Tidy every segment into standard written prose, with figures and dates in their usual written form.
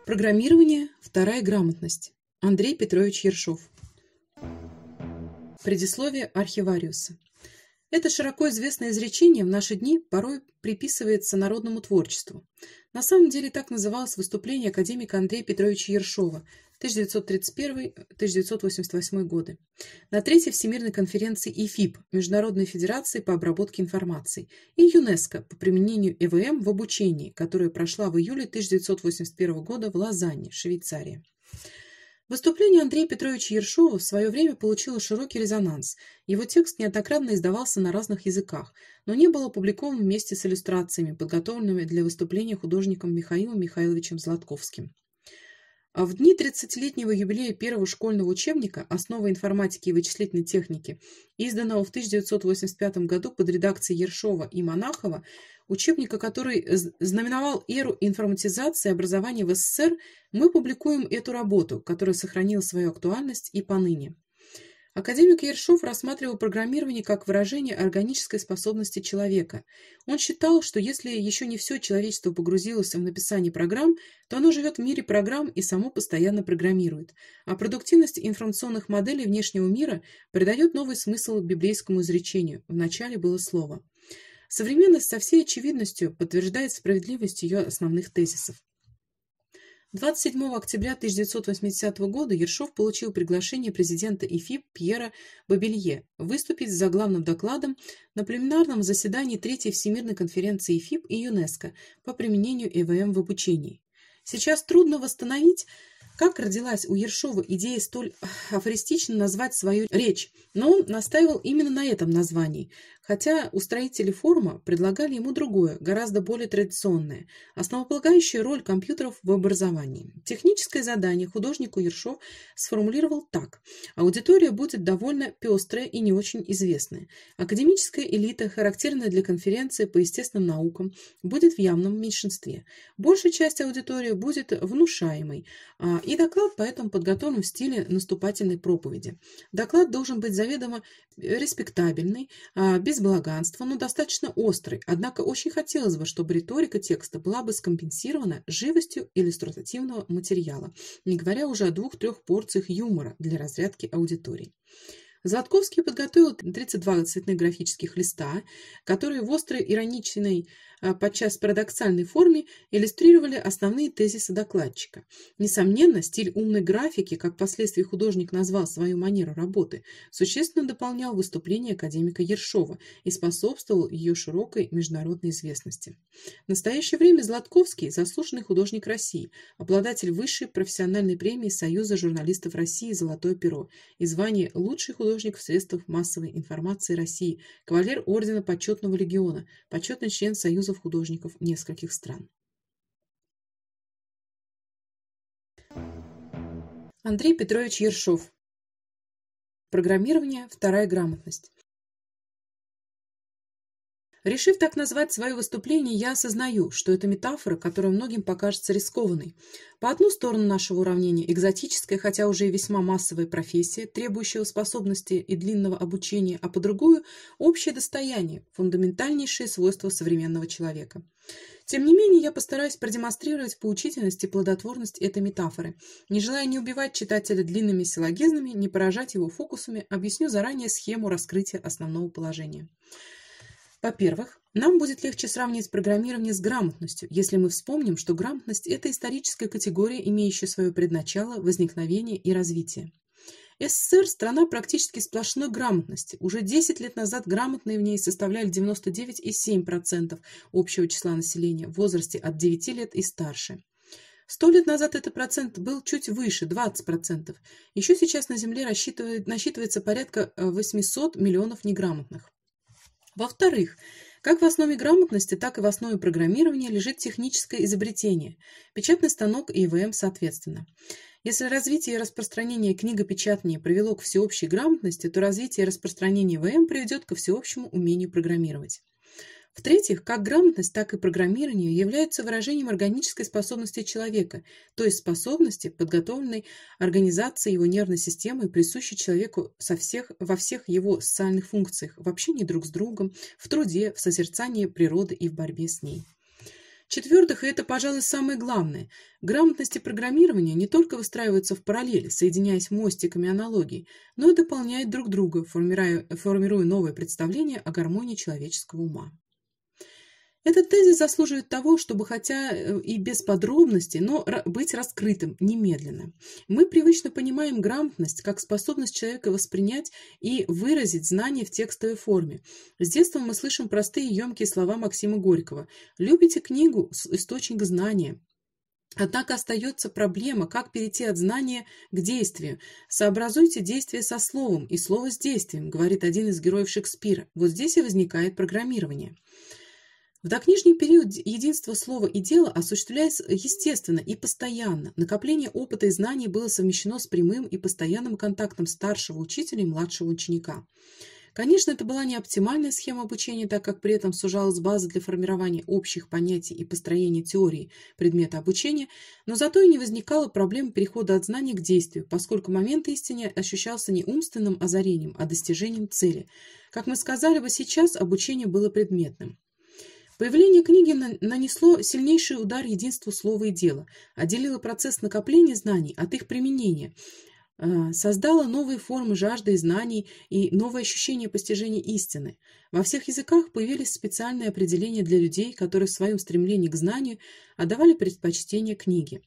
Программирование. Вторая грамотность. Андрей Петрович Ершов. Предисловие Архивариуса. Это широко известное изречение в наши дни порой приписывается народному творчеству. На самом деле так называлось выступление академика Андрея Петровича Ершова 1931-1988 годы на Третьей Всемирной конференции ИФИП Международной Федерации по обработке информации и ЮНЕСКО по применению ЭВМ в обучении, которая прошла в июле 1981 года в Лозанне, Швейцария. Выступление Андрея Петровича Ершова в свое время получило широкий резонанс. Его текст неоднократно издавался на разных языках, но не был опубликован вместе с иллюстрациями, подготовленными для выступления художником Михаилом Михайловичем Златковским. А в дни 30-летнего юбилея первого школьного учебника «Основы информатики и вычислительной техники», изданного в 1985 году под редакцией Ершова и Монахова, учебника, который знаменовал эру информатизации образования в СССР, мы публикуем эту работу, которая сохранила свою актуальность и поныне. Академик Ершов рассматривал программирование как выражение органической способности человека. Он считал, что если еще не все человечество погрузилось в написание программ, то оно живет в мире программ и само постоянно программирует. А продуктивность информационных моделей внешнего мира придает новый смысл библейскому изречению «в начале было слово». Современность со всей очевидностью подтверждает справедливость ее основных тезисов. 27 октября 1980 года Ершов получил приглашение президента ИФИП Пьера Бабелье выступить с заглавным докладом на пленарном заседании Третьей Всемирной конференции ИФИП и ЮНЕСКО по применению ЭВМ в обучении. Сейчас трудно восстановить, как родилась у Ершова идея столь афористично назвать свою речь, но он настаивал именно на этом названии, хотя устроители форума предлагали ему другое, гораздо более традиционное, основополагающее роль компьютеров в образовании. Техническое задание художнику Ершов сформулировал так: аудитория будет довольно пестрая и не очень известная. Академическая элита, характерная для конференции по естественным наукам, будет в явном меньшинстве. Большая часть аудитории будет внушаемой, и доклад поэтому подготовлен в стиле наступательной проповеди. Доклад должен быть заведомо респектабельный, без благоганства, но достаточно острый, однако очень хотелось бы, чтобы риторика текста была бы скомпенсирована живостью иллюстративного материала, не говоря уже о 2-3 порциях юмора для разрядки аудитории. Златковский подготовил 32 цветных графических листа, которые в острой, ироничной, подчас парадоксальной форме иллюстрировали основные тезисы докладчика. Несомненно, стиль умной графики, как впоследствии художник назвал свою манеру работы, существенно дополнял выступление академика Ершова и способствовал ее широкой международной известности. В настоящее время Златковский – заслуженный художник России, обладатель высшей профессиональной премии Союза журналистов России «Золотое перо» и звания «Лучший художник в средствах массовой информации России», кавалер ордена Почетного легиона, почетный член Союзов художников нескольких стран. Андрей Петрович Ершов. Программирование. Вторая грамотность. Решив так назвать свое выступление, я осознаю, что это метафора, которая многим покажется рискованной. По одну сторону нашего уравнения экзотическая, хотя уже и весьма массовая профессия, требующая способности и длинного обучения, а по другую – общее достояние, фундаментальнейшее свойство современного человека. Тем не менее, я постараюсь продемонстрировать поучительность и плодотворность этой метафоры. Не желая не убивать читателя длинными силлогизмами, не поражать его фокусами, объясню заранее схему раскрытия основного положения. Во-первых, нам будет легче сравнить программирование с грамотностью, если мы вспомним, что грамотность – это историческая категория, имеющая свое предначало, возникновение и развитие. СССР – страна практически сплошной грамотности. Уже 10 лет назад грамотные в ней составляли 99,7% общего числа населения в возрасте от 9 лет и старше. 100 лет назад этот процент был чуть выше, 20%. Еще сейчас на Земле насчитывается порядка 800 миллионов неграмотных. Во-вторых, как в основе грамотности, так и в основе программирования лежит техническое изобретение, печатный станок и ЭВМ соответственно. Если развитие и распространение книгопечатания привело к всеобщей грамотности, то развитие и распространение ЭВМ приведет ко всеобщему умению программировать. В-третьих, как грамотность, так и программирование являются выражением органической способности человека, то есть способности, подготовленной организацией его нервной системы, присущей человеку во всех его социальных функциях, в общении друг с другом, в труде, в созерцании природы и в борьбе с ней. В-четвертых, и это, пожалуй, самое главное, грамотность и программирование не только выстраиваются в параллели, соединяясь мостиками аналогий, но и дополняют друг друга, формируя новое представление о гармонии человеческого ума. Этот тезис заслуживает того, чтобы, хотя и без подробностей, но быть раскрытым немедленно. Мы привычно понимаем грамотность как способность человека воспринять и выразить знания в текстовой форме. С детства мы слышим простые и емкие слова Максима Горького: «Любите книгу – источник знания». Однако остается проблема, как перейти от знания к действию. «Сообразуйте действие со словом и слово с действием», говорит один из героев Шекспира. Вот здесь и возникает программирование. В докнижний период единство слова и дела осуществляется естественно и постоянно. Накопление опыта и знаний было совмещено с прямым и постоянным контактом старшего учителя и младшего ученика. Конечно, это была не оптимальная схема обучения, так как при этом сужалась база для формирования общих понятий и построения теории предмета обучения, но зато и не возникало проблем перехода от знания к действию, поскольку момент истины ощущался не умственным озарением, а достижением цели. Как мы сказали бы сейчас, обучение было предметным. Появление книги нанесло сильнейший удар единству слова и дела, отделило процесс накопления знаний от их применения, создало новые формы жажды и знаний и новые ощущения постижения истины. Во всех языках появились специальные определения для людей, которые в своем стремлении к знанию отдавали предпочтение книге.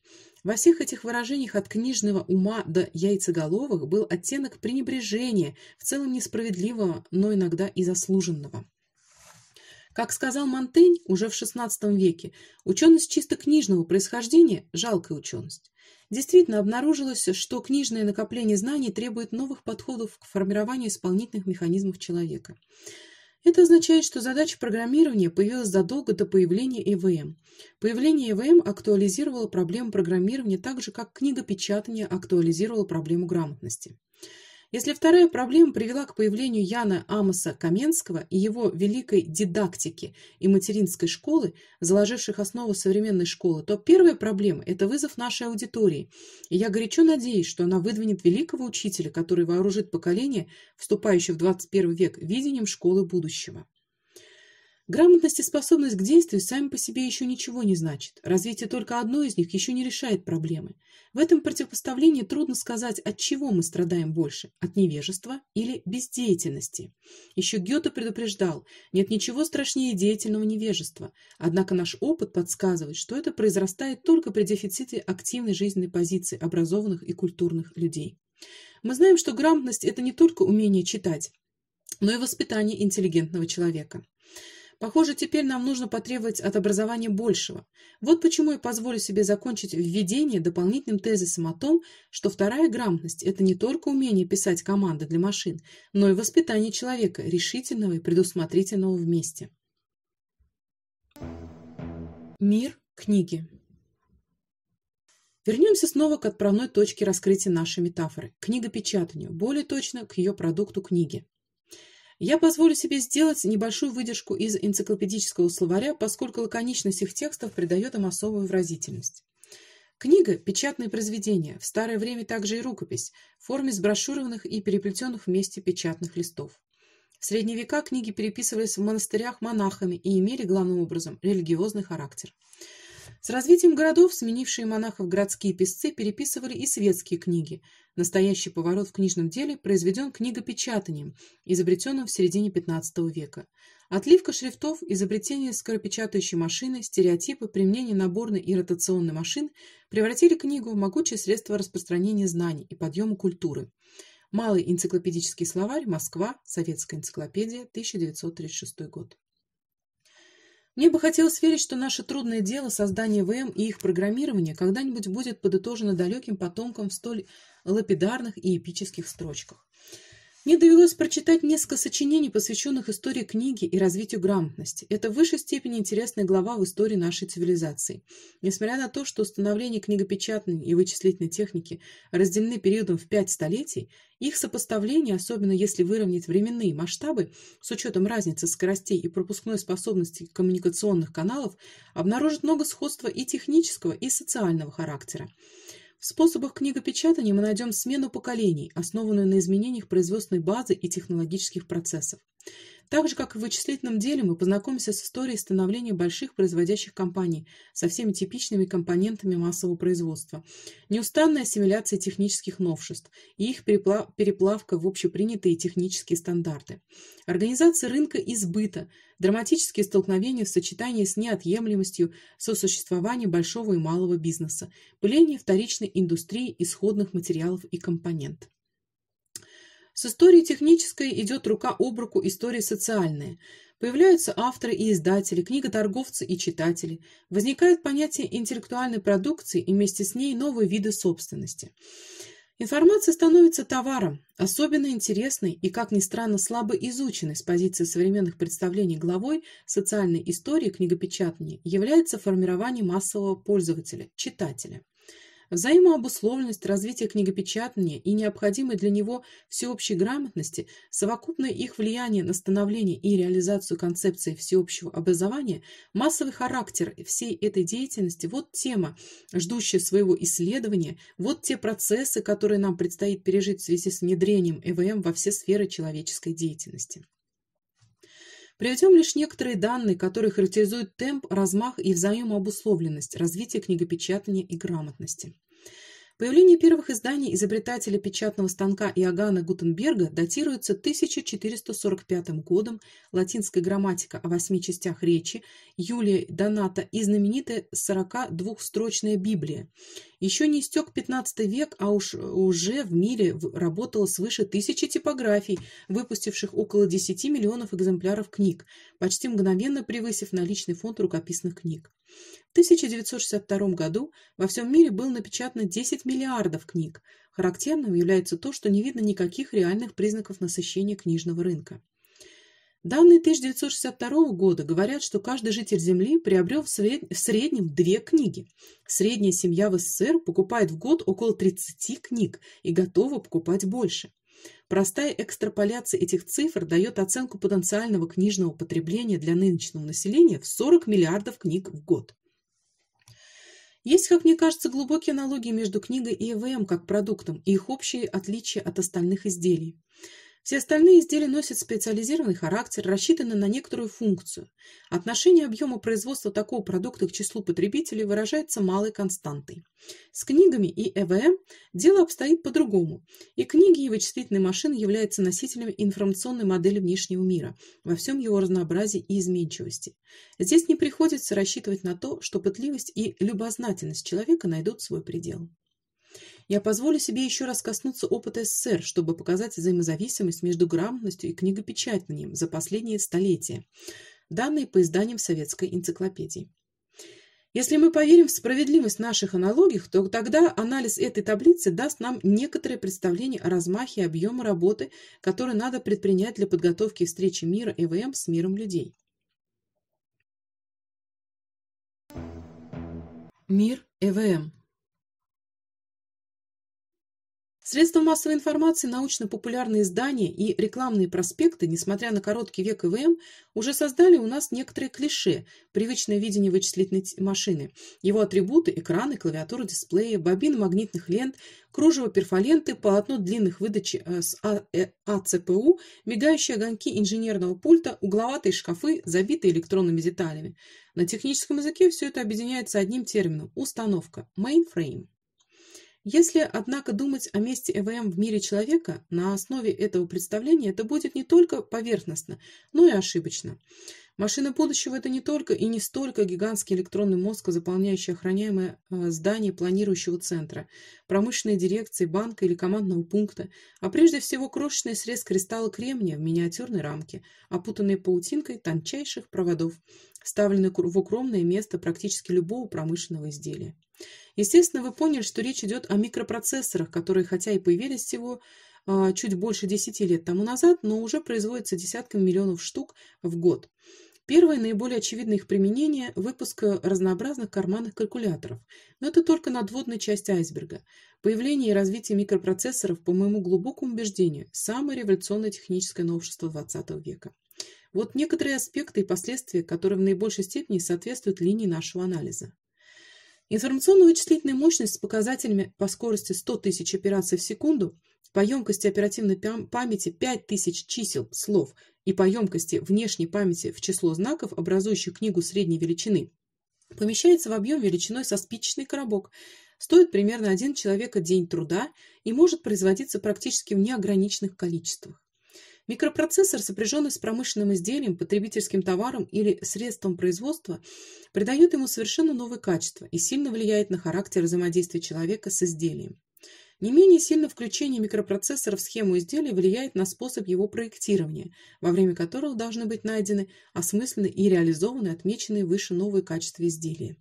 Во всех этих выражениях от книжного ума до яйцеголовых был оттенок пренебрежения, в целом несправедливого, но иногда и заслуженного. Как сказал Монтень уже в XVI веке, ученость чисто книжного происхождения – жалкая ученость. Действительно, обнаружилось, что книжное накопление знаний требует новых подходов к формированию исполнительных механизмов человека. Это означает, что задача программирования появилась задолго до появления ЭВМ. Появление ЭВМ актуализировало проблему программирования так же, как книгопечатание актуализировало проблему грамотности. Если вторая проблема привела к появлению Яна Амоса Каменского и его великой дидактики и материнской школы, заложивших основу современной школы, то первая проблема – это вызов нашей аудитории. И я горячо надеюсь, что она выдвинет великого учителя, который вооружит поколение, вступающее в 21 век, видением школы будущего. Грамотность и способность к действию сами по себе еще ничего не значит. Развитие только одной из них еще не решает проблемы. В этом противопоставлении трудно сказать, от чего мы страдаем больше – от невежества или бездеятельности. Еще Гёте предупреждал: нет ничего страшнее деятельного невежества. Однако наш опыт подсказывает, что это произрастает только при дефиците активной жизненной позиции образованных и культурных людей. Мы знаем, что грамотность – это не только умение читать, но и воспитание интеллигентного человека. Похоже, теперь нам нужно потребовать от образования большего. Вот почему я позволю себе закончить введение дополнительным тезисом о том, что вторая грамотность – это не только умение писать команды для машин, но и воспитание человека, решительного и предусмотрительного вместе. Мир книги. Вернемся снова к отправной точке раскрытия нашей метафоры – к книгопечатанию, более точно к ее продукту книги. Я позволю себе сделать небольшую выдержку из энциклопедического словаря, поскольку лаконичность их текстов придает им особую выразительность. Книга – печатное произведение, в старое время также и рукопись, в форме сброшурованных и переплетенных вместе печатных листов. В средние века книги переписывались в монастырях монахами и имели главным образом религиозный характер. С развитием городов, сменившие монахов городские писцы, переписывали и светские книги. Настоящий поворот в книжном деле произведен книгопечатанием, изобретенным в середине XV века. Отливка шрифтов, изобретение скоропечатающей машины, стереотипы, применение наборной и ротационной машин превратили книгу в могучее средство распространения знаний и подъема культуры. Малый энциклопедический словарь, Москва, Советская энциклопедия, 1936 год. Мне бы хотелось верить, что наше трудное дело создания ВМ и их программирования когда-нибудь будет подытожено далеким потомкам в столь лапидарных и эпических строчках. Мне довелось прочитать несколько сочинений, посвященных истории книги и развитию грамотности. Это в высшей степени интересная глава в истории нашей цивилизации. Несмотря на то, что установление книгопечатной и вычислительной техники разделены периодом в 5 столетий, их сопоставление, особенно если выровнять временные масштабы, с учетом разницы скоростей и пропускной способности коммуникационных каналов, обнаружит много сходства и технического, и социального характера. В способах книгопечатания мы найдем смену поколений, основанную на изменениях производственной базы и технологических процессов. Так же, как и в вычислительном деле, мы познакомимся с историей становления больших производящих компаний со всеми типичными компонентами массового производства, неустанная ассимиляция технических новшеств и их переплавка в общепринятые технические стандарты, организация рынка и сбыта, драматические столкновения в сочетании с неотъемлемостью сосуществования большого и малого бизнеса, пыление вторичной индустрии исходных материалов и компонент. С историей технической идет рука об руку история социальная. Появляются авторы и издатели, книготорговцы и читатели. Возникает понятие интеллектуальной продукции и вместе с ней новые виды собственности. Информация становится товаром, особенно интересной и, как ни странно, слабо изученной с позиции современных представлений главой социальной истории книгопечатания является формирование массового пользователя, читателя. Взаимообусловленность развития книгопечатания и необходимой для него всеобщей грамотности, совокупное их влияние на становление и реализацию концепции всеобщего образования, массовый характер всей этой деятельности – вот тема, ждущая своего исследования, вот те процессы, которые нам предстоит пережить в связи с внедрением ЭВМ во все сферы человеческой деятельности. Приведем лишь некоторые данные, которые характеризуют темп, размах и взаимообусловленность развития книгопечатания и грамотности. Появление первых изданий изобретателя печатного станка Иоганна Гутенберга датируется 1445 годом, латинская грамматика о 8 частях речи Юлия Доната и знаменитая 42-строчная Библия. Еще не истек 15 век, а уже в мире работало свыше 1000 типографий, выпустивших около 10 миллионов экземпляров книг, почти мгновенно превысив наличный фонд рукописных книг. В 1962 году во всем мире было напечатано 10 миллиардов книг. Характерным является то, что не видно никаких реальных признаков насыщения книжного рынка. Данные 1962 года говорят, что каждый житель Земли приобрел в среднем 2 книги. Средняя семья в СССР покупает в год около 30 книг и готова покупать больше. Простая экстраполяция этих цифр дает оценку потенциального книжного потребления для нынешнего населения в 40 миллиардов книг в год. Есть, как мне кажется, глубокие аналогии между книгой и ЭВМ как продуктом и их общие отличия от остальных изделий. Все остальные изделия носят специализированный характер, рассчитаны на некоторую функцию. Отношение объема производства такого продукта к числу потребителей выражается малой константой. С книгами и ЭВМ дело обстоит по-другому. И книги, и вычислительные машины являются носителями информационной модели внешнего мира во всем его разнообразии и изменчивости. Здесь не приходится рассчитывать на то, что пытливость и любознательность человека найдут свой предел. Я позволю себе еще раз коснуться опыта СССР, чтобы показать взаимозависимость между грамотностью и книгопечатанием за последние столетия, данные по изданиям советской энциклопедии. Если мы поверим в справедливость наших аналогий, то тогда анализ этой таблицы даст нам некоторое представление о размахе и объеме работы, которую надо предпринять для подготовки встречи мира ЭВМ с миром людей. Мир ЭВМ. Средства массовой информации, научно-популярные издания и рекламные проспекты, несмотря на короткий век ЭВМ, уже создали у нас некоторые клише, привычное видение вычислительной машины, его атрибуты, экраны, клавиатура, дисплеи, бобины магнитных лент, кружево, перфоленты, полотно длинных выдач с АЦПУ, мигающие огоньки инженерного пульта, угловатые шкафы, забитые электронными деталями. На техническом языке все это объединяется одним термином – установка, mainframe. Если, однако, думать о месте ЭВМ в мире человека, на основе этого представления это будет не только поверхностно, но и ошибочно. Машина будущего – это не только и не столько гигантский электронный мозг, заполняющий охраняемое здание планирующего центра, промышленной дирекции, банка или командного пункта, а прежде всего крошечный срез кристалла кремния в миниатюрной рамке, опутанной паутинкой тончайших проводов, вставленный в укромное место практически любого промышленного изделия. Естественно, вы поняли, что речь идет о микропроцессорах, которые хотя и появились всего чуть больше 10 лет тому назад, но уже производятся десятками миллионов штук в год. Первое, наиболее очевидное их применение – выпуск разнообразных карманных калькуляторов. Но это только надводная часть айсберга. Появление и развитие микропроцессоров, по моему глубокому убеждению, самое революционное техническое новшество XX века. Вот некоторые аспекты и последствия, которые в наибольшей степени соответствуют линии нашего анализа. Информационно-вычислительная мощность с показателями по скорости 100 тысяч операций в секунду, по емкости оперативной памяти 5000 чисел, слов и по емкости внешней памяти в число знаков, образующих книгу средней величины, помещается в объем величиной со спичечный коробок, стоит примерно 1 человека день труда и может производиться практически в неограниченных количествах. Микропроцессор, сопряженный с промышленным изделием, потребительским товаром или средством производства, придает ему совершенно новое качество и сильно влияет на характер взаимодействия человека с изделием. Не менее сильно включение микропроцессора в схему изделия влияет на способ его проектирования, во время которого должны быть найдены, осмыслены и реализованы отмеченные выше новые качества изделия.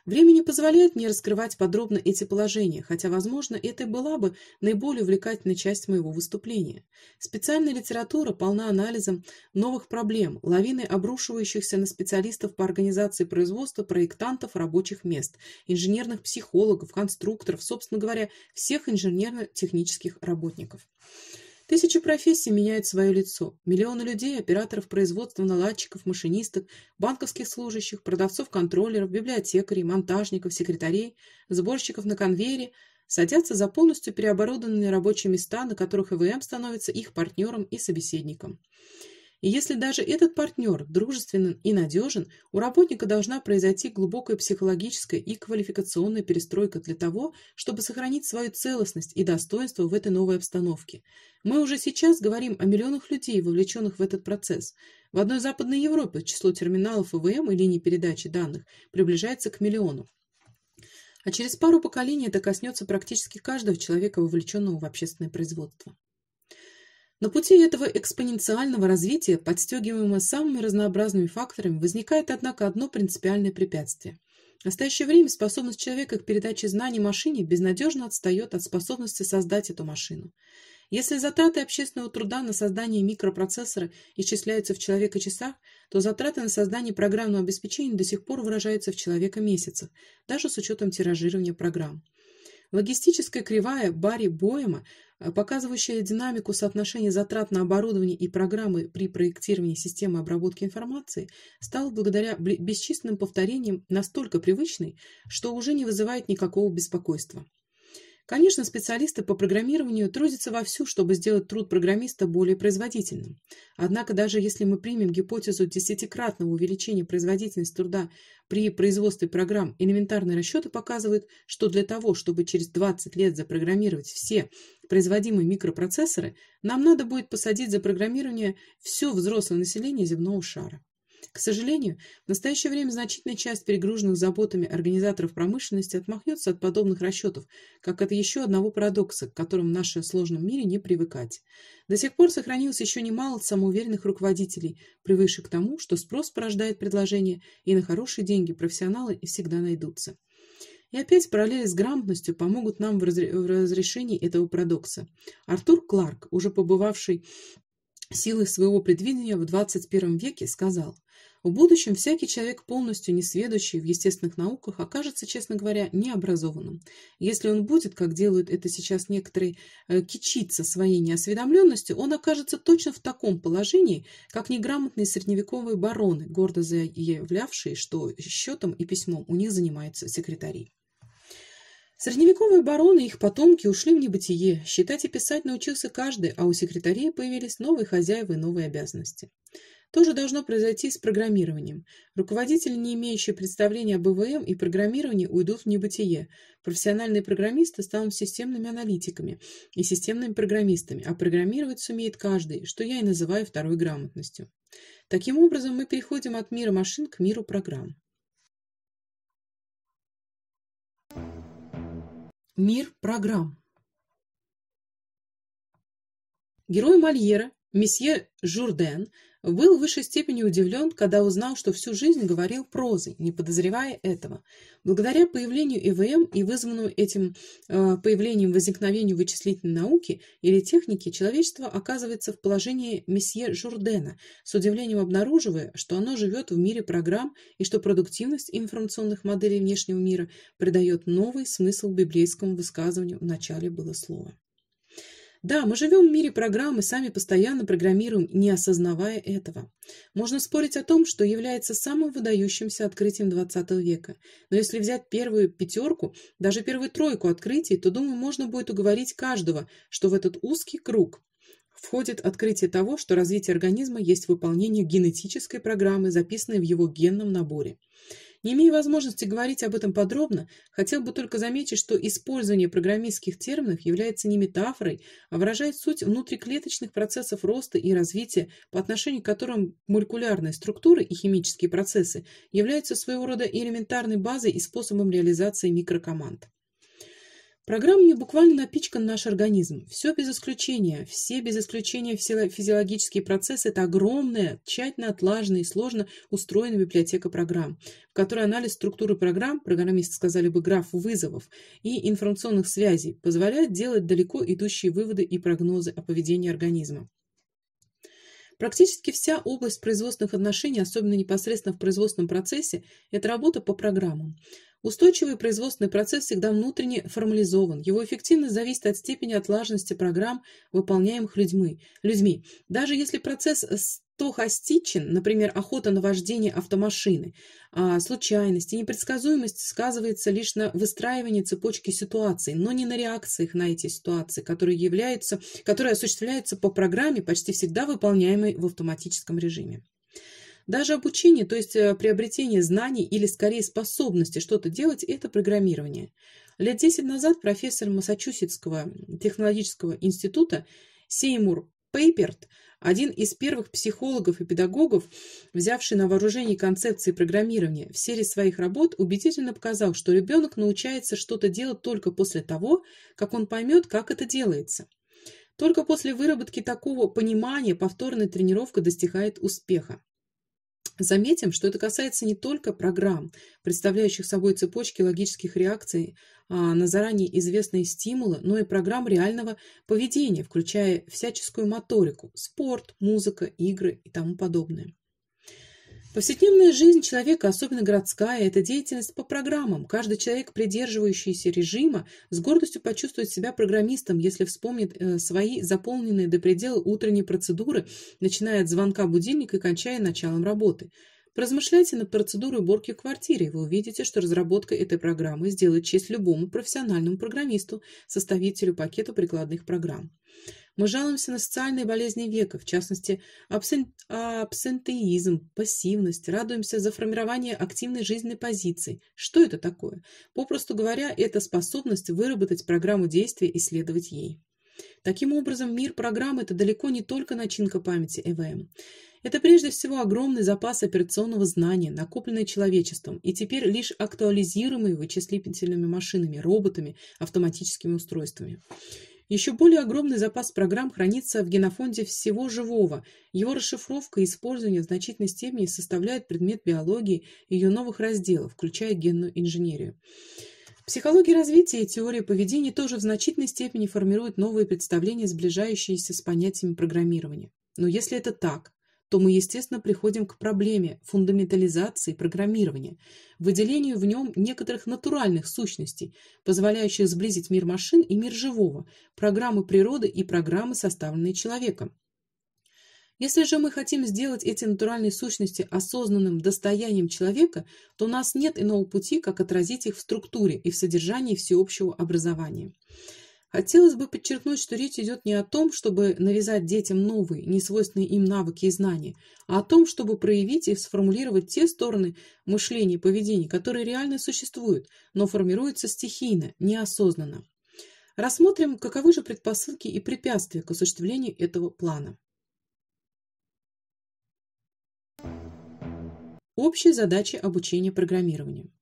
Время не позволяет мне раскрывать подробно эти положения, хотя, возможно, это и была бы наиболее увлекательная часть моего выступления. Специальная литература полна анализом новых проблем, лавиной обрушивающихся на специалистов по организации производства, проектантов рабочих мест, инженерных психологов, конструкторов, собственно говоря, всех инженерно-технических работников. Тысячи профессий меняют свое лицо. Миллионы людей, операторов производства, наладчиков, машинисток, банковских служащих, продавцов-контроллеров, библиотекарей, монтажников, секретарей, сборщиков на конвейере садятся за полностью переоборудованные рабочие места, на которых ИВМ становится их партнером и собеседником. И если даже этот партнер дружественен и надежен, у работника должна произойти глубокая психологическая и квалификационная перестройка для того, чтобы сохранить свою целостность и достоинство в этой новой обстановке. Мы уже сейчас говорим о миллионах людей, вовлеченных в этот процесс. В одной Западной Европе число терминалов ИВМ и линий передачи данных приближается к 1 миллиону. А через пару поколений это коснется практически каждого человека, вовлеченного в общественное производство. На пути этого экспоненциального развития, подстегиваемого самыми разнообразными факторами, возникает, однако, одно принципиальное препятствие. В настоящее время способность человека к передаче знаний машине безнадежно отстает от способности создать эту машину. Если затраты общественного труда на создание микропроцессора исчисляются в человека-часах, то затраты на создание программного обеспечения до сих пор выражаются в человека-месяцах, даже с учетом тиражирования программ. Логистическая кривая Барри Боэма, показывающая динамику соотношения затрат на оборудование и программы при проектировании системы обработки информации, стала благодаря бесчисленным повторениям настолько привычной, что уже не вызывает никакого беспокойства. Конечно, специалисты по программированию трудятся вовсю, чтобы сделать труд программиста более производительным. Однако даже если мы примем гипотезу 10-кратного увеличения производительности труда при производстве программ, элементарные расчеты показывают, что для того, чтобы через 20 лет запрограммировать все производимые микропроцессоры, нам надо будет посадить за программирование все взрослое население земного шара. К сожалению, в настоящее время значительная часть перегруженных заботами организаторов промышленности отмахнется от подобных расчетов, как от еще одного парадокса, к которым в нашем сложном мире не привыкать. До сих пор сохранилось еще немало самоуверенных руководителей, привыкших к тому, что спрос порождает предложение, и на хорошие деньги профессионалы всегда найдутся. И опять параллели с грамотностью помогут нам в разрешении этого парадокса. Артур Кларк, уже побывавший силой своего предвидения в 21 веке, сказал: «В будущем всякий человек, полностью несведущий в естественных науках, окажется, честно говоря, необразованным. Если он будет, как делают это сейчас некоторые, кичиться своей неосведомленностью, он окажется точно в таком положении, как неграмотные средневековые бароны, гордо заявлявшие, что счетом и письмом у них занимаются секретари». Средневековые бароны и их потомки ушли в небытие, считать и писать научился каждый, а у секретарей появились новые хозяева и новые обязанности. То же должно произойти с программированием. Руководители, не имеющие представления об ИВМ и программировании, уйдут в небытие. Профессиональные программисты станут системными аналитиками и системными программистами, а программировать сумеет каждый, что я и называю второй грамотностью. Таким образом, мы переходим от мира машин к миру программ. Мир программ. Герой Мольера, месье Журден, был в высшей степени удивлен, когда узнал, что всю жизнь говорил прозой, не подозревая этого. Благодаря появлению ИВМ и вызванному этим появлением возникновению вычислительной науки или техники, человечество оказывается в положении месье Журдена, с удивлением обнаруживая, что оно живет в мире программ и что продуктивность информационных моделей внешнего мира придает новый смысл библейскому высказыванию «в начале было слово». Да, мы живем в мире программ и сами постоянно программируем, не осознавая этого. Можно спорить о том, что является самым выдающимся открытием XX века. Но если взять первую 5, даже первую 3 открытий, то, думаю, можно будет уговорить каждого, что в этот узкий круг входит открытие того, что развитие организма есть выполнение генетической программы, записанной в его генном наборе. Не имея возможности говорить об этом подробно, хотел бы только заметить, что использование программистских терминов является не метафорой, а выражает суть внутриклеточных процессов роста и развития, по отношению к которым молекулярные структуры и химические процессы являются своего рода элементарной базой и способом реализации микрокоманд. Программами буквально напичкан наш организм. Все без исключения, все без исключения физиологические процессы – это огромная, тщательно отлаженная и сложно устроенная библиотека программ, в которой анализ структуры программ, программисты сказали бы граф вызовов, и информационных связей позволяет делать далеко идущие выводы и прогнозы о поведении организма. Практически вся область производственных отношений, особенно непосредственно в производственном процессе, это работа по программам. Устойчивый производственный процесс всегда внутренне формализован. Его эффективность зависит от степени отлаженности программ, выполняемых людьми. Даже если процесс стохастичен, например, охота на вождение автомашины, случайность и непредсказуемость сказывается лишь на выстраивании цепочки ситуаций, но не на реакциях на эти ситуации, которые осуществляются по программе, почти всегда выполняемой в автоматическом режиме. Даже обучение, то есть приобретение знаний или скорее способности что-то делать, это программирование. Лет 10 назад профессор Массачусетского технологического института Сеймур Пейперт, один из первых психологов и педагогов, взявший на вооружение концепции программирования, в серии своих работ убедительно показал, что ребенок научается что-то делать только после того, как он поймет, как это делается. Только после выработки такого понимания повторная тренировка достигает успеха. Заметим, что это касается не только программ, представляющих собой цепочки логических реакций на заранее известные стимулы, но и программ реального поведения, включая всяческую моторику, спорт, музыка, игры и тому подобное. Повседневная жизнь человека, особенно городская, это деятельность по программам. Каждый человек, придерживающийся режима, с гордостью почувствует себя программистом, если вспомнит свои заполненные до предела утренние процедуры, начиная от звонка будильника и кончая началом работы. Поразмышляйте над процедурой уборки в квартире, и вы увидите, что разработка этой программы сделает честь любому профессиональному программисту, составителю пакета прикладных программ. Мы жалуемся на социальные болезни века, в частности, абсентеизм, пассивность, радуемся за формирование активной жизненной позиции. Что это такое? Попросту говоря, это способность выработать программу действия и следовать ей. Таким образом, мир программ – это далеко не только начинка памяти ЭВМ. Это прежде всего огромный запас операционного знания, накопленный человечеством, и теперь лишь актуализируемый вычислительными машинами, роботами, автоматическими устройствами. Еще более огромный запас программ хранится в генофонде всего живого. Его расшифровка и использование в значительной степени составляют предмет биологии и ее новых разделов, включая генную инженерию. Психология развития и теория поведения тоже в значительной степени формируют новые представления, сближающиеся с понятиями программирования. Но если это так, то мы, естественно, приходим к проблеме фундаментализации программирования, выделению в нем некоторых натуральных сущностей, позволяющих сблизить мир машин и мир живого, программы природы и программы, составленные человеком. Если же мы хотим сделать эти натуральные сущности осознанным достоянием человека, то у нас нет иного пути, как отразить их в структуре и в содержании всеобщего образования. Хотелось бы подчеркнуть, что речь идет не о том, чтобы навязать детям новые, несвойственные им навыки и знания, а о том, чтобы проявить и сформулировать те стороны мышления и поведения, которые реально существуют, но формируются стихийно, неосознанно. Рассмотрим, каковы же предпосылки и препятствия к осуществлению этого плана. Общие задачи обучения программированию.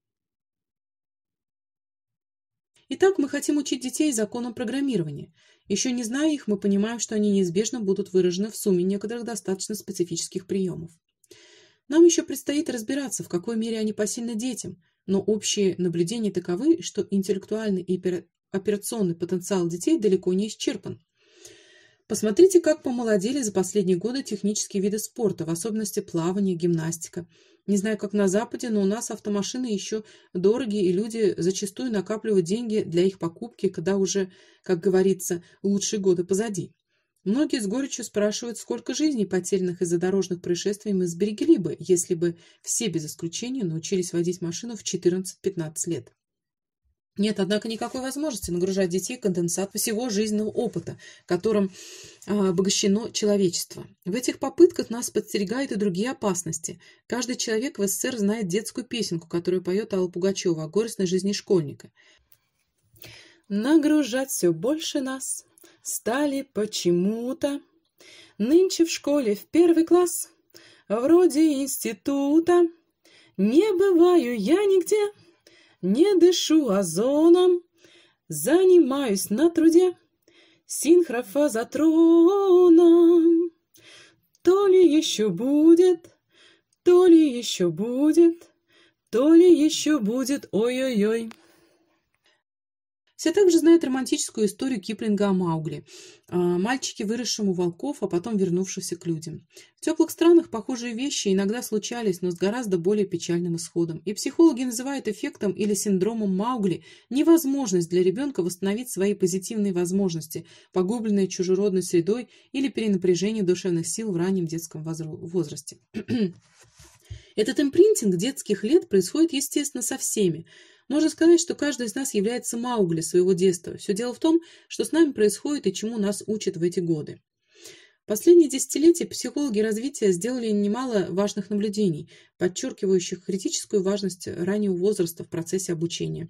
Итак, мы хотим учить детей законам программирования. Еще не зная их, мы понимаем, что они неизбежно будут выражены в сумме некоторых достаточно специфических приемов. Нам еще предстоит разбираться, в какой мере они посильны детям, но общие наблюдения таковы, что интеллектуальный и операционный потенциал детей далеко не исчерпан. Посмотрите, как помолодели за последние годы технические виды спорта, в особенности плавание, гимнастика. Не знаю, как на Западе, но у нас автомашины еще дорогие, и люди зачастую накапливают деньги для их покупки, когда уже, как говорится, лучшие годы позади. Многие с горечью спрашивают, сколько жизней, потерянных из-за дорожных происшествий, мы сберегли бы, если бы все без исключения научились водить машину в 14-15 лет. Нет, однако, никакой возможности нагружать детей конденсатом всего жизненного опыта, которым обогащено человечество. В этих попытках нас подстерегают и другие опасности. Каждый человек в СССР знает детскую песенку, которую поет Алла Пугачева о горестной жизни школьника. Нагружать все больше нас стали почему-то. Нынче в школе в 1 класс, вроде института. Не бываю я нигде, не дышу озоном, занимаюсь на труде синхрофазотроном. То ли еще будет, то ли еще будет, то ли еще будет, ой-ой-ой. Все также знают романтическую историю Киплинга о Маугли, мальчике, выросшем у волков, а потом вернувшемся к людям. В теплых странах похожие вещи иногда случались, но с гораздо более печальным исходом. И психологи называют эффектом или синдромом Маугли невозможность для ребенка восстановить свои позитивные возможности, погубленные чужеродной средой или перенапряжение душевных сил в раннем детском возрасте. Этот импринтинг детских лет происходит, естественно, со всеми. Можно сказать, что каждый из нас является Маугли своего детства. Все дело в том, что с нами происходит и чему нас учат в эти годы. В последние десятилетия психологи развития сделали немало важных наблюдений, подчеркивающих критическую важность раннего возраста в процессе обучения.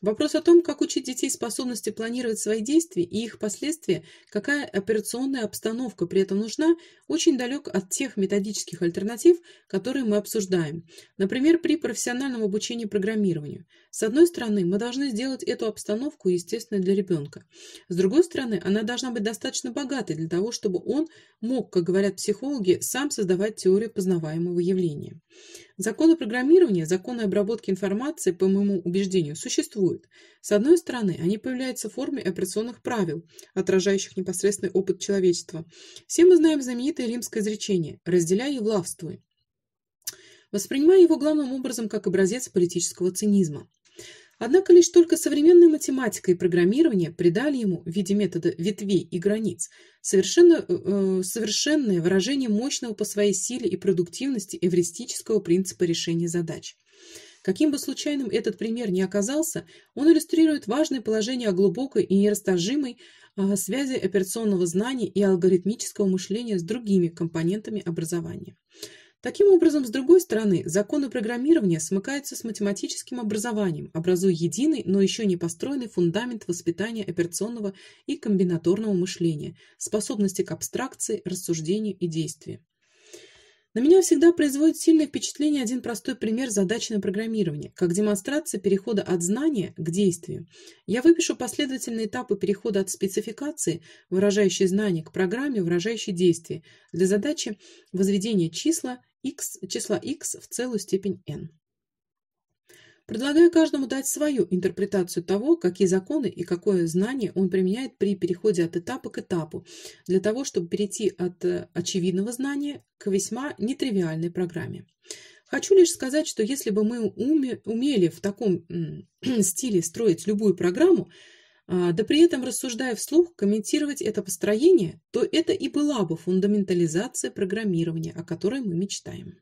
Вопрос о том, как учить детей способности планировать свои действия и их последствия, какая операционная обстановка при этом нужна, очень далек от тех методических альтернатив, которые мы обсуждаем. Например, при профессиональном обучении программированию. С одной стороны, мы должны сделать эту обстановку естественной для ребенка. С другой стороны, она должна быть достаточно богатой для того, чтобы он мог, как говорят психологи, сам создавать теорию познаваемого явления. Законы программирования, законы обработки информации, по моему убеждению, существуют. С одной стороны, они появляются в форме операционных правил, отражающих непосредственный опыт человечества. Все мы знаем знаменитое римское изречение «разделяй и властвуй», воспринимая его главным образом как образец политического цинизма. Однако лишь только современная математика и программирование придали ему в виде метода ветвей и границ совершенное выражение мощного по своей силе и продуктивности эвристического принципа решения задач. Каким бы случайным этот пример ни оказался, он иллюстрирует важное положение о глубокой и нерасторжимой связи операционного знания и алгоритмического мышления с другими компонентами образования. Таким образом, с другой стороны, законы программирования смыкаются с математическим образованием, образуя единый, но еще не построенный фундамент воспитания операционного и комбинаторного мышления, способности к абстракции, рассуждению и действию. На меня всегда производит сильное впечатление один простой пример задачи на программирование, как демонстрация перехода от знания к действию. Я выпишу последовательные этапы перехода от спецификации, выражающей знание, к программе, выражающей действие, для задачи возведения числа x в целую степень n. Предлагаю каждому дать свою интерпретацию того, какие законы и какое знание он применяет при переходе от этапа к этапу, для того, чтобы перейти от очевидного знания к весьма нетривиальной программе. Хочу лишь сказать, что если бы мы умели в таком стиле строить любую программу, да при этом, рассуждая вслух, комментировать это построение, то это и была бы фундаментализация программирования, о которой мы мечтаем.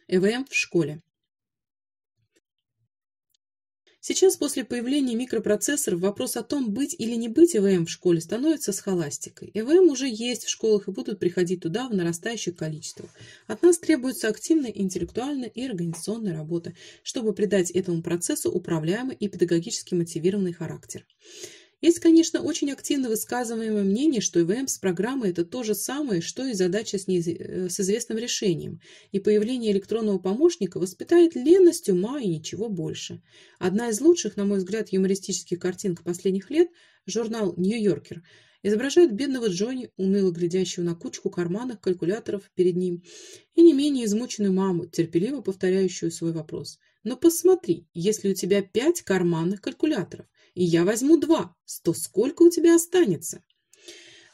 ЭВМ в школе. Сейчас, после появления микропроцессоров, вопрос о том, быть или не быть ЭВМ в школе становится схоластикой. ЭВМ уже есть в школах и будут приходить туда в нарастающих количествах. От нас требуется активная интеллектуальная и организационная работа, чтобы придать этому процессу управляемый и педагогически мотивированный характер. Есть, конечно, очень активно высказываемое мнение, что ЭВМ с программой – это то же самое, что и задача с известным решением, и появление электронного помощника воспитает ленность ума и ничего больше. Одна из лучших, на мой взгляд, юмористических картинок последних лет, журнал «Нью-Йоркер», изображает бедного Джонни, уныло глядящего на кучку карманных калькуляторов перед ним, и не менее измученную маму, терпеливо повторяющую свой вопрос. «Но посмотри, если у тебя 5 карманных калькуляторов, и я возьму 2, то сколько у тебя останется?»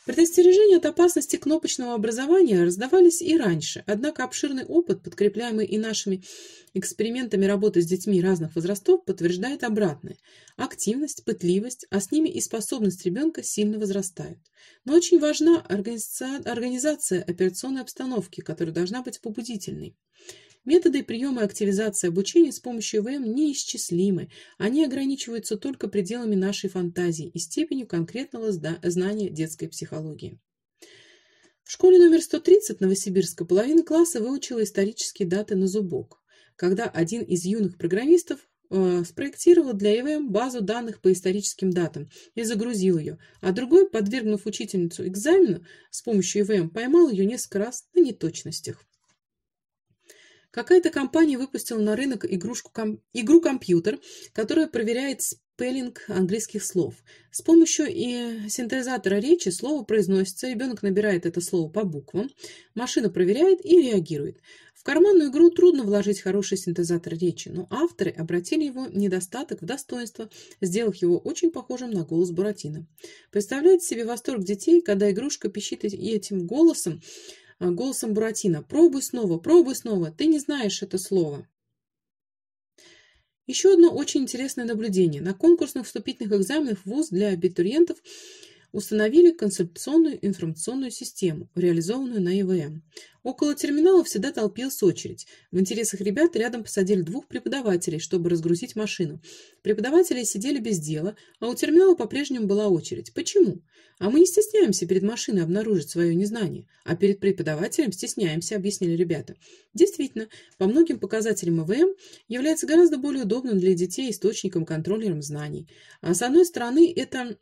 Предостережения от опасности кнопочного образования раздавались и раньше, однако обширный опыт, подкрепляемый и нашими экспериментами работы с детьми разных возрастов, подтверждает обратное. Активность, пытливость, а с ними и способность ребенка сильно возрастают. Но очень важна организация операционной обстановки, которая должна быть побудительной. Методы и приемы активизации обучения с помощью ЭВМ неисчислимы, они ограничиваются только пределами нашей фантазии и степенью конкретного знания детской психологии. В школе номер 130 Новосибирска половина класса выучила исторические даты на зубок, когда один из юных программистов спроектировал для ЭВМ базу данных по историческим датам и загрузил ее, а другой, подвергнув учительницу экзамену с помощью ЭВМ, поймал ее несколько раз на неточностях. Какая-то компания выпустила на рынок игру-компьютер, которая проверяет спеллинг английских слов. С помощью синтезатора речи слово произносится, ребенок набирает это слово по буквам, машина проверяет и реагирует. В карманную игру трудно вложить хороший синтезатор речи, но авторы обратили его недостаток в достоинство, сделав его очень похожим на голос Буратино. Представляете себе восторг детей, когда игрушка пищит этим голосом Буратино: пробуй снова, ты не знаешь это слово. Еще одно очень интересное наблюдение. На конкурсных вступительных экзаменах в ВУЗ для абитуриентов установили консультационную информационную систему, реализованную на ЭВМ. Около терминала всегда толпилась очередь. В интересах ребят рядом посадили 2 преподавателей, чтобы разгрузить машину. Преподаватели сидели без дела, а у терминала по-прежнему была очередь. Почему? А мы не стесняемся перед машиной обнаружить свое незнание, а перед преподавателем стесняемся, объяснили ребята. Действительно, по многим показателям ЭВМ является гораздо более удобным для детей источником-контроллером знаний. А с одной стороны, это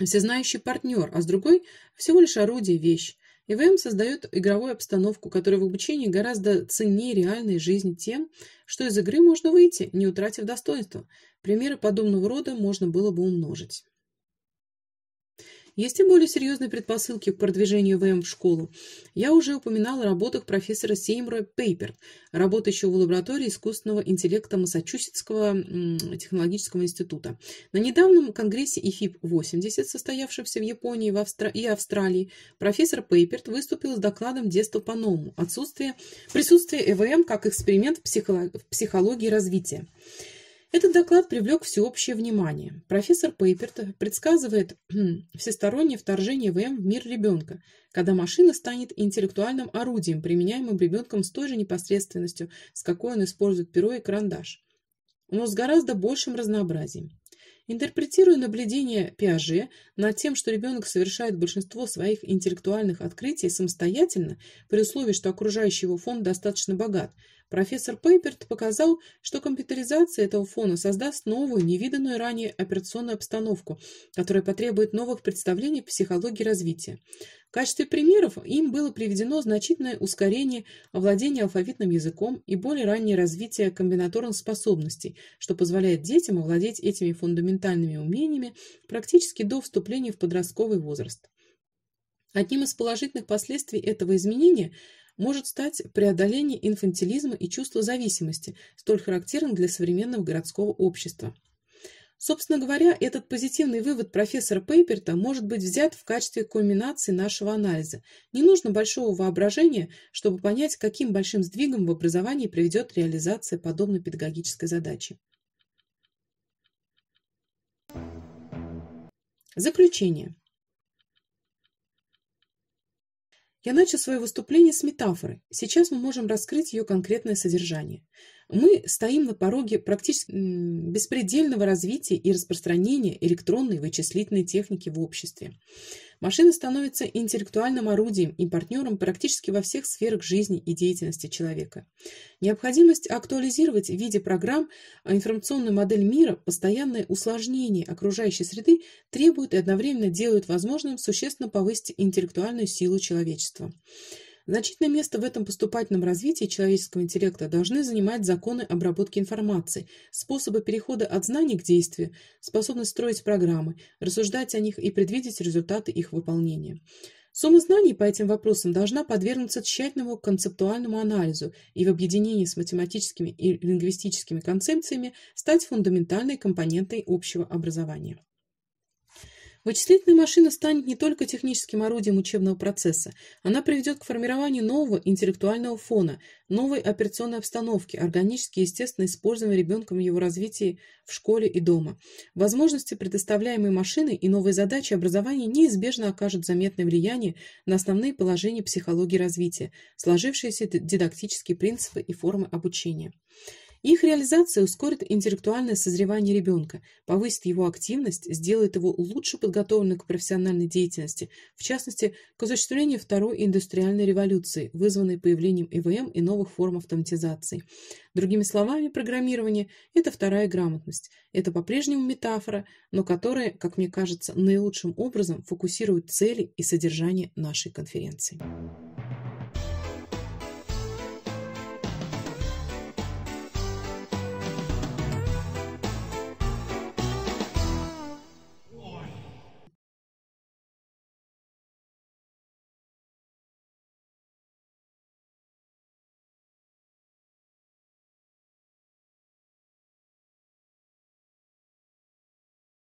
всезнающий партнер, а с другой – всего лишь орудие, вещь. ЭВМ создает игровую обстановку, которая в обучении гораздо ценнее реальной жизни тем, что из игры можно выйти, не утратив достоинства. Примеры подобного рода можно было бы умножить. Есть и более серьезные предпосылки к продвижению ЭВМ в школу. Я уже упоминала о работах профессора Сеймура Пейперт, работающего в лаборатории искусственного интеллекта Массачусетского технологического института. На недавнем конгрессе ИФИП-80, состоявшемся в Японии и Австралии, профессор Пейперт выступил с докладом «Детство по-новому. Присутствие ЭВМ как эксперимент в психологии развития». Этот доклад привлек всеобщее внимание. Профессор Пейперт предсказывает всестороннее вторжение ЭВМ в мир ребенка, когда машина станет интеллектуальным орудием, применяемым ребенком с той же непосредственностью, с какой он использует перо и карандаш, но с гораздо большим разнообразием. Интерпретируя наблюдения Пиаже над тем, что ребенок совершает большинство своих интеллектуальных открытий самостоятельно, при условии, что окружающий его фон достаточно богат, профессор Пейперт показал, что компьютеризация этого фона создаст новую, невиданную ранее операционную обстановку, которая потребует новых представлений в психологии развития. В качестве примеров им было приведено значительное ускорение овладения алфавитным языком и более раннее развитие комбинаторных способностей, что позволяет детям овладеть этими фундаментальными умениями практически до вступления в подростковый возраст. Одним из положительных последствий этого изменения может стать преодоление инфантилизма и чувства зависимости, столь характерных для современного городского общества. Собственно говоря, этот позитивный вывод профессора Пейперта может быть взят в качестве кульминации нашего анализа. Не нужно большого воображения, чтобы понять, каким большим сдвигом в образовании приведет реализация подобной педагогической задачи. Заключение. Я начал свое выступление с метафоры. Сейчас мы можем раскрыть ее конкретное содержание. Мы стоим на пороге практически беспредельного развития и распространения электронной вычислительной техники в обществе. Машина становится интеллектуальным орудием и партнером практически во всех сферах жизни и деятельности человека. Необходимость актуализировать в виде программ информационную модель мира, постоянное усложнение окружающей среды требует и одновременно делает возможным существенно повысить интеллектуальную силу человечества. Значительное место в этом поступательном развитии человеческого интеллекта должны занимать законы обработки информации, способы перехода от знаний к действию, способность строить программы, рассуждать о них и предвидеть результаты их выполнения. Сумма знаний по этим вопросам должна подвергнуться тщательному концептуальному анализу и в объединении с математическими и лингвистическими концепциями стать фундаментальной компонентой общего образования. Вычислительная машина станет не только техническим орудием учебного процесса, она приведет к формированию нового интеллектуального фона, новой операционной обстановки, органически и естественно используемой ребенком в его развитии в школе и дома. Возможности, предоставляемые машиной, и новые задачи образования неизбежно окажут заметное влияние на основные положения психологии развития, сложившиеся дидактические принципы и формы обучения. Их реализация ускорит интеллектуальное созревание ребенка, повысит его активность, сделает его лучше подготовленным к профессиональной деятельности, в частности, к осуществлению второй индустриальной революции, вызванной появлением ИВМ и новых форм автоматизации. Другими словами, программирование – это вторая грамотность. Это по-прежнему метафора, но которая, как мне кажется, наилучшим образом фокусирует цели и содержание нашей конференции.